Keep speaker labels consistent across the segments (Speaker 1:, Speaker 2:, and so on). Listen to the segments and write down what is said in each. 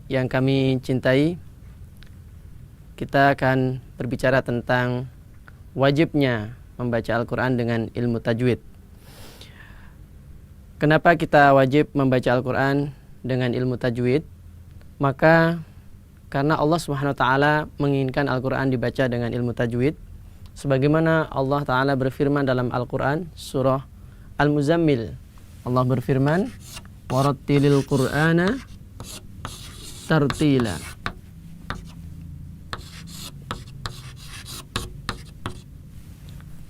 Speaker 1: yang kami cintai, kita akan berbicara tentang wajibnya membaca Al-Quran dengan ilmu tajwid. Kenapa kita wajib membaca Al-Quran dengan ilmu tajwid? Maka karena Allah Subhanahu wa taala menginginkan Al-Quran dibaca dengan ilmu tajwid, sebagaimana Allah taala berfirman dalam Al-Quran surah Al-Muzammil. Allah berfirman, "Warattilil Qur'ana tartila."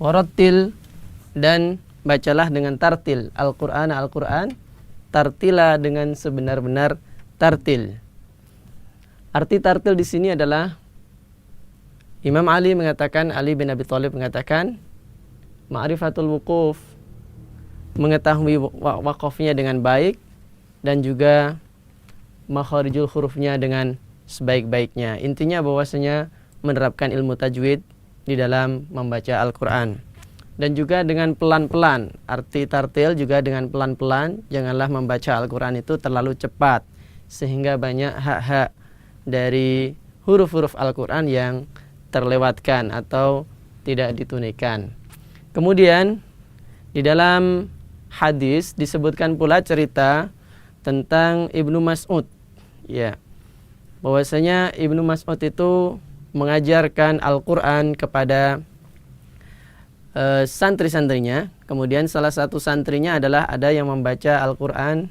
Speaker 1: Warattil, dan bacalah dengan tartil Al-Qur'an tartila, dengan sebenar-benar tartil. Arti tartil di sini adalah Imam Ali bin Abi Thalib mengatakan ma'rifatul wuquf, mengetahui wakafnya dengan baik, dan juga makharijul hurufnya dengan sebaik-baiknya. Intinya bahwasanya menerapkan ilmu tajwid di dalam membaca Al-Quran. Dan juga dengan pelan-pelan. Arti tartil juga dengan pelan-pelan. Janganlah membaca Al-Quran itu terlalu cepat, sehingga banyak hak-hak dari huruf-huruf Al-Quran yang terlewatkan atau tidak ditunaikan. Kemudian di dalam hadis disebutkan pula cerita tentang Ibnu Mas'ud, ya, bahwasanya Ibnu Mas'ud itu mengajarkan Al-Quran kepada santri-santrinya. Kemudian salah satu santrinya adalah ada yang membaca Al-Quran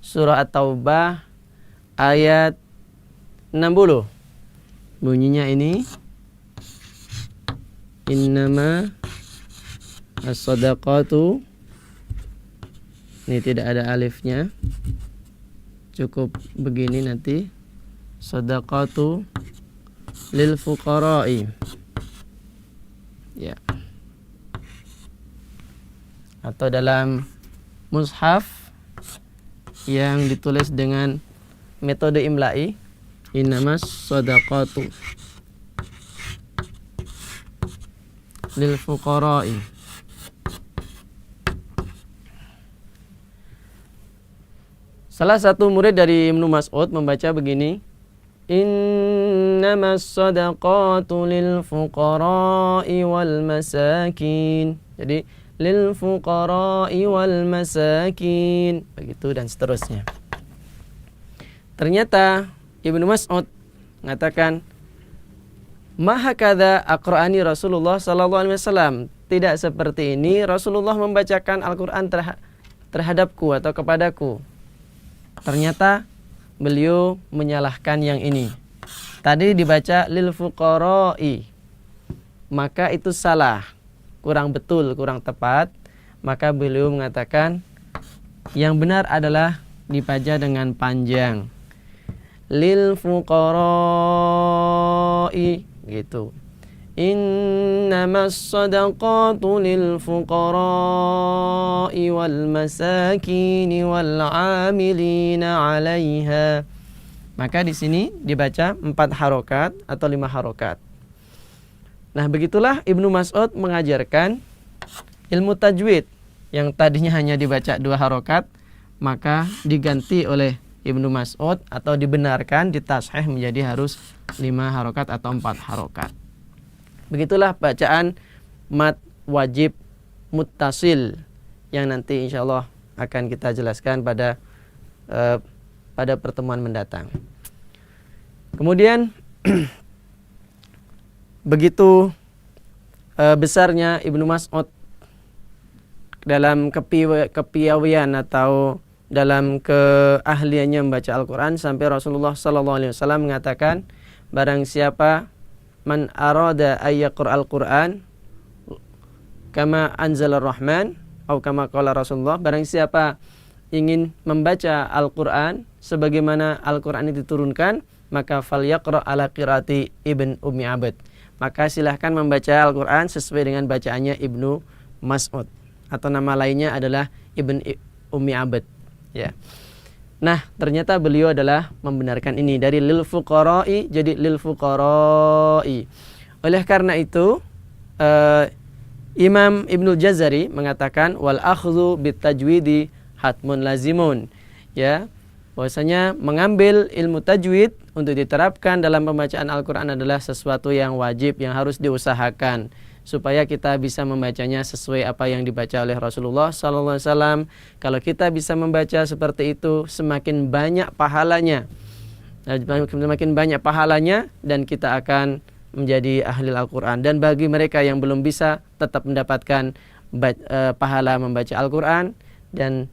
Speaker 1: surah At-Taubah ayat 60. Bunyinya ini, innama as-sadaqatu, ini tidak ada alifnya, cukup begini nanti, sadaqatu lil fuqara'i, ya. Atau dalam mushaf yang ditulis dengan metode imla'i, innamas sadaqatu lil fuqara'i. Salah satu murid dari Ibnu Mas'ud membaca begini, innamas sadaqatu lil fuqara'i wal masakin. Jadi lil fuqara'i wal masakin, begitu dan seterusnya. Ternyata Ibnu Mas'ud mengatakan, mahakadha aqra'ani Rasulullah sallallahu alaihi wasallam. Tidak seperti ini Rasulullah membacakan Al-Quran terhadapku atau kepadaku. Ternyata beliau menyalahkan yang ini. Tadi dibaca lil fuqara'i, maka itu salah, kurang betul, kurang tepat. Maka beliau mengatakan yang benar adalah dibaca dengan panjang, lil fuqara'i, gitu. Innamas sadaqatu lil fuqara'i wal masakini wal 'amilina 'alaiha. Maka di sini dibaca 4 harokat atau 5 harokat. Nah, begitulah Ibnu Mas'ud mengajarkan ilmu tajwid yang tadinya hanya dibaca 2 harokat, maka diganti oleh Ibnu Mas'ud atau dibenarkan, ditashih menjadi harus 5 harokat atau 4 harokat. Begitulah bacaan mad wajib muttasil yang nanti insyaallah akan kita jelaskan pada pertemuan mendatang. Kemudian begitu besarnya Ibnu Mas'ud dalam kepiawaian atau dalam keahliannya membaca Al-Quran, sampai Rasulullah SAW mengatakan, barang siapa man arada ayyaqra'al Qur'an kama anzalar rahman, atau kama qala Rasulullah, barang siapa ingin membaca Al-Quran sebagaimana Al-Quran itu diturunkan, maka falyaqra' ala qiraati Ibn Ummi Abd, maka silahkan membaca Al-Quran sesuai dengan bacaannya Ibnu Mas'ud, atau nama lainnya adalah Ibn Ummi Abd, ya. Nah, ternyata beliau adalah membenarkan ini dari lil fuqara'i jadi lil fuqara'i. Oleh karena itu Imam Ibnul Jazari mengatakan wal akhdhu bit tajwidi hatmun lazimun, ya. bahwasanya mengambil ilmu tajwid untuk diterapkan dalam pembacaan Al-Quran adalah sesuatu yang wajib, yang harus diusahakan supaya kita bisa membacanya sesuai apa yang dibaca oleh Rasulullah SAW. Kalau kita bisa membaca seperti itu, semakin banyak pahalanya, dan kita akan menjadi ahli Al-Quran. Dan bagi mereka yang belum bisa, tetap mendapatkan pahala membaca Al-Quran. Dan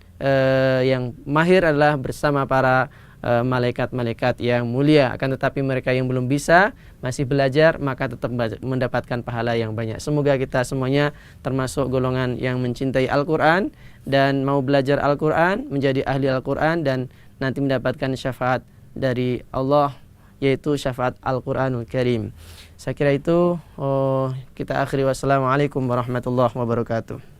Speaker 1: yang mahir adalah bersama para malaikat-malaikat yang mulia. Akan tetapi mereka yang belum bisa, masih belajar, maka tetap mendapatkan pahala yang banyak. Semoga kita semuanya termasuk golongan yang mencintai Al-Quran dan mau belajar Al-Quran, menjadi ahli Al-Quran, dan nanti mendapatkan syafaat dari Allah, yaitu syafaat Al-Quranul Karim. Saya kira itu kita akhiri. Wassalamualaikum warahmatullahi wabarakatuh.